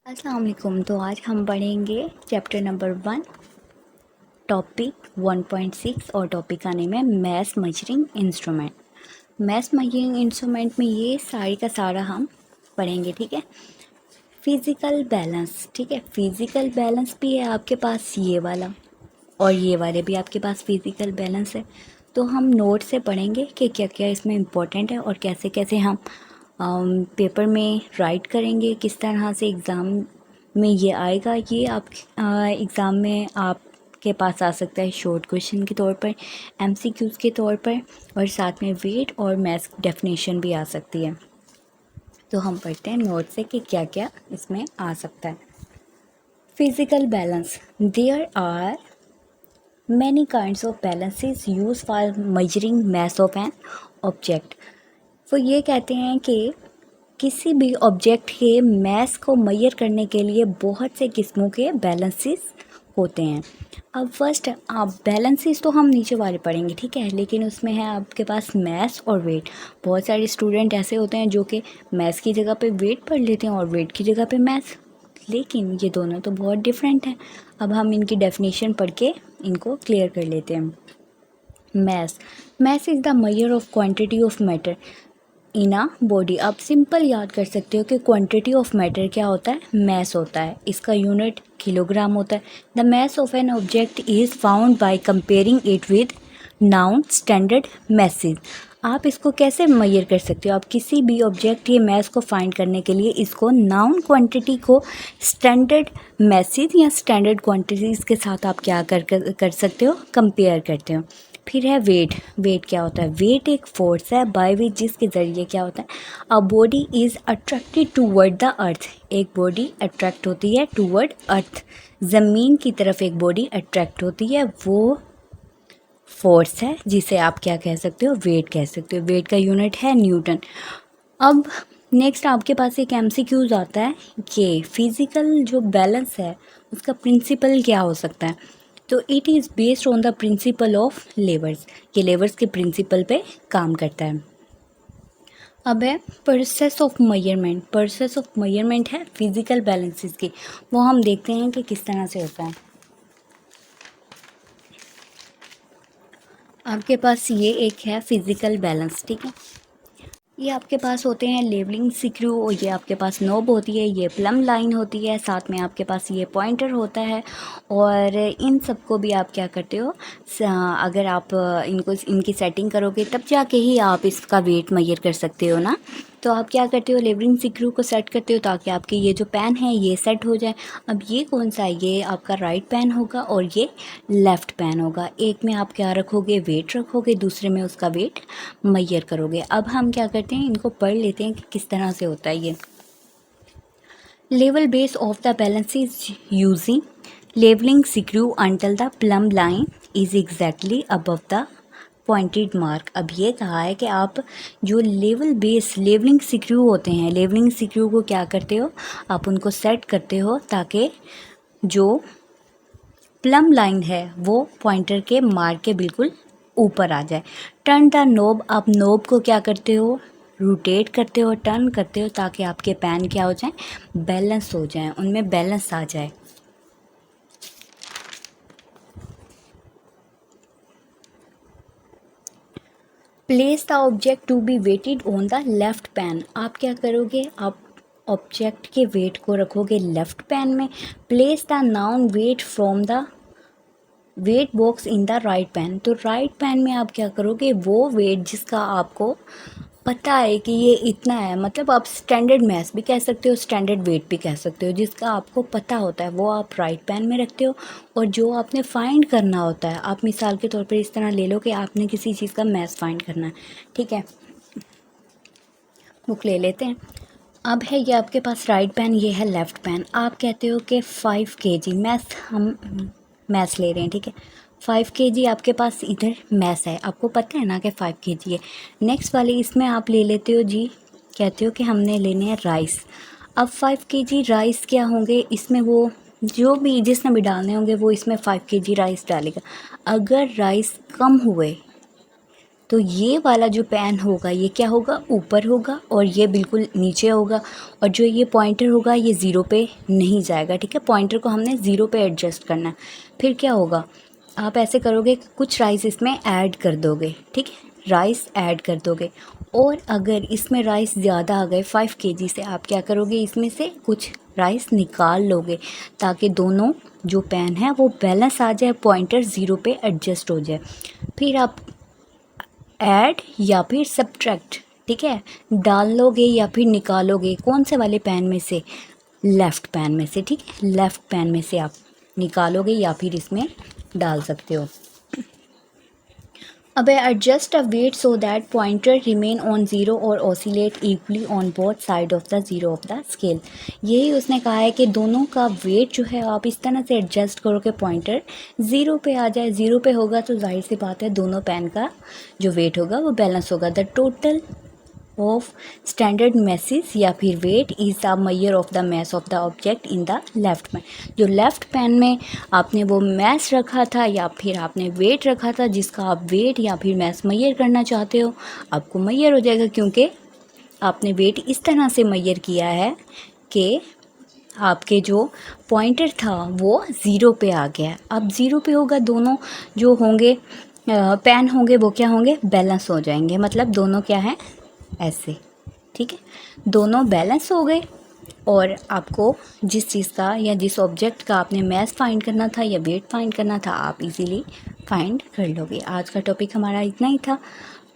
अस्सलाम वालेकुम। तो आज हम पढ़ेंगे चैप्टर नंबर 1 टॉपिक 1.6 और टॉपिक का नेम है math measuring instrument. Math measuring instrument में ये सारी का सारा हम पढ़ेंगे, ठीक है। फिज़िकल बैलेंस, ठीक है। फिज़िकल बैलेंस भी है आपके पास ये वाला, और ये वाले भी आपके पास फिज़िकल बैलेंस है। तो हम नोट से पढ़ेंगे कि क्या क्या इसमें इम्पोर्टेंट है और कैसे कैसे हम पेपर में राइट करेंगे, किस तरह से एग्ज़ाम में ये आएगा। ये आप एग्ज़ाम में आपके पास आ सकता है शॉर्ट क्वेश्चन के तौर पर, एमसीक्यूज़ के तौर पर, और साथ में वेट और मैथ्स डेफिनेशन भी आ सकती है। तो हम पढ़ते हैं नोट से कि क्या क्या इसमें आ सकता है। Physical balance, there are many kinds of balances used for measuring mass of an object। वो ये कहते हैं कि किसी भी ऑब्जेक्ट के मैस को मेजर करने के लिए बहुत से किस्मों के बैलेंसेस होते हैं। अब फर्स्ट आप बैलेंसेस तो हम नीचे वाले पढ़ेंगे, ठीक है, लेकिन उसमें है आपके पास मैस और वेट। बहुत सारे स्टूडेंट ऐसे होते हैं जो कि मैस की जगह पे वेट पढ़ लेते हैं और वेट की जगह पे मैस, लेकिन ये दोनों तो बहुत डिफरेंट हैं। अब हम इनकी डेफिनेशन पढ़ के इनको क्लियर कर लेते हैं। Mass is the measure of quantity of matter in a body. आप सिंपल याद कर सकते हो कि क्वांटिटी ऑफ मैटर क्या होता है, मैस होता है। इसका यूनिट किलोग्राम होता है। The mass of an object is found by comparing it with noun standard message. आप इसको कैसे मेजर कर सकते हो? आप किसी भी ऑब्जेक्ट के मैस को फाइंड करने के लिए इसको नाउन क्वांटिटी को स्टैंडर्ड मैसेज या स्टैंडर्ड क्वांटिटीज़ के साथ आप क्या कर सकते हो, कंपेयर करते हो। फिर है वेट। वेट क्या होता है? वेट एक फोर्स है बाय विच जिसके ज़रिए क्या होता है, a body is attracted toward the earth. एक बॉडी अट्रैक्ट होती है टूवर्ड अर्थ, ज़मीन की तरफ एक बॉडी अट्रैक्ट होती है, वो फोर्स है जिसे आप क्या कह सकते हो, वेट कह सकते हो। वेट का यूनिट है न्यूटन। अब नेक्स्ट आपके पास एक एमसीक्यूज आता है कि फिज़िकल जो बैलेंस है उसका प्रिंसिपल क्या हो सकता है। तो it is based on the principle of levers. ये लेवर्स के प्रिंसिपल पे काम करता है। अब है process of measurement. Process of measurement है फिज़िकल बैलेंसेस की, वो हम देखते हैं कि किस तरह से होता है। आपके पास ये एक है फिज़िकल बैलेंस, ठीक है। ये आपके पास होते हैं लेवलिंग स्क्रू, और ये आपके पास नोब होती है, ये प्लम लाइन होती है, साथ में आपके पास ये पॉइंटर होता है। और इन सबको भी आप क्या करते हो, अगर आप इनको इनकी सेटिंग करोगे तब जाके ही आप इसका वेट मेजर कर सकते हो ना। तो आप क्या करते हो, लेवलिंग स्क्रू को सेट करते हो ताकि आपके ये जो पेन है ये सेट हो जाए। अब ये कौन सा है, ये आपका राइट पेन होगा और ये लेफ़्ट पेन होगा। एक में आप क्या रखोगे, वेट रखोगे, दूसरे में उसका वेट मेजर करोगे। अब हम क्या करते हैं, इनको पढ़ लेते हैं कि किस तरह से होता है ये। Level base of the balance is using levelling screw until the plumb line is exactly above the pointed mark. अब ये कहा है कि आप जो लेवल बेस लेवलिंग स्क्रू होते हैं, लेवलिंग स्क्रू को क्या करते हो, आप उनको सेट करते हो ताकि जो प्लम लाइन है वो पॉइंटर के मार्क के बिल्कुल ऊपर आ जाए। टर्न द नोब, आप नोब को क्या करते हो, रोटेट करते हो, टर्न करते हो ताकि आपके पेन क्या हो जाए, बैलेंस हो जाए, उनमें बैलेंस आ जाए। Place the object to be weighted on the left pan. आप क्या करोगे, आप ऑब्जेक्ट के वेट को रखोगे लेफ्ट पेन में। Place the known weight from the weight box in the right pan. तो राइट पेन में आप क्या करोगे, वो वेट जिसका आपको पता है कि ये इतना है, मतलब आप स्टैंडर्ड मैथ भी कह सकते हो, स्टैंडर्ड वेट भी कह सकते हो, जिसका आपको पता होता है वो आप राइट पेन में रखते हो। और जो आपने फाइंड करना होता है, आप मिसाल के तौर पर इस तरह ले लो कि आपने किसी चीज़ का मैथ फाइंड करना है, ठीक है। बुक ले लेते हैं। अब है ये आपके पास राइट पेन, ये है लेफ़्ट पेन। आप कहते हो कि 5 kg मैथ, हम मैथ्स ले रहे हैं, ठीक है। 5 kg आपके पास इधर मैथ्स है, आपको पता है ना कि 5 kg है। नेक्स्ट वाले इसमें आप ले लेते हो जी, कहते हो कि हमने लेने हैं राइस। अब 5 kg राइस क्या होंगे, इसमें वो जो भी जिसने भी डालने होंगे वो इसमें 5 kg राइस डालेगा। अगर राइस कम हुए तो ये वाला जो पेन होगा ये क्या होगा, ऊपर होगा, और ये बिल्कुल नीचे होगा, और जो ये पॉइंटर होगा ये ज़ीरो पे नहीं जाएगा, ठीक है। पॉइंटर को हमने ज़ीरो पे एडजस्ट करना है। फिर क्या होगा, आप ऐसे करोगे, कुछ राइस इसमें ऐड कर दोगे, ठीक है, राइस ऐड कर दोगे। और अगर इसमें राइस ज़्यादा आ गए 5 kg से, आप क्या करोगे, इसमें से कुछ राइस निकाल लोगे, ताकि दोनों जो पैन है वो बैलेंस आ जाए, पॉइंटर ज़ीरो पे एडजस्ट हो जाए। फिर आप ऐड या फिर सब्ट्रैक्ट, ठीक है, डाल लोगे या फिर निकालोगे, कौन से वाले पैन में से, लेफ़्ट पैन में से, ठीक है, लेफ़्ट पैन में से आप निकालोगे या फिर इसमें डाल सकते हो। अब adjust a weight so that pointer remain on zero और oscillate equally on both side of the zero of the scale. यही उसने कहा है कि दोनों का वेट जो है आप इस तरह से एडजस्ट करो कि पॉइंटर ज़ीरो पे आ जाए। ज़ीरो पे होगा तो जाहिर सी बात है दोनों पेन का जो वेट होगा वो बैलेंस होगा। The total of standard masses या फिर weight is the measure of the mass of the object in the left pan. जो लेफ़्ट पैन में आपने वो मैस रखा था या फिर आपने वेट रखा था, जिसका आप वेट या फिर मैस मेजर करना चाहते हो, आपको मेजर हो जाएगा, क्योंकि आपने वेट इस तरह से मेजर किया है कि आपके जो पॉइंटर था वो ज़ीरो पे आ गया। अब ज़ीरो पे होगा, दोनों जो होंगे पेन होंगे वो क्या होंगे, बैलेंस हो जाएंगे। मतलब दोनों क्या हैं, ऐसे, ठीक है, दोनों बैलेंस हो गए। और आपको जिस चीज़ का या जिस ऑब्जेक्ट का आपने मैस फाइंड करना था या वेट फाइंड करना था, आप इजीली फाइंड कर लोगे। आज का टॉपिक हमारा इतना ही था,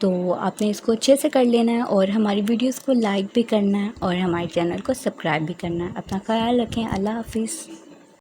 तो आपने इसको अच्छे से कर लेना है और हमारी वीडियोस को लाइक भी करना है और हमारे चैनल को सब्सक्राइब भी करना है। अपना ख्याल रखें। अल्लाह हाफिज़।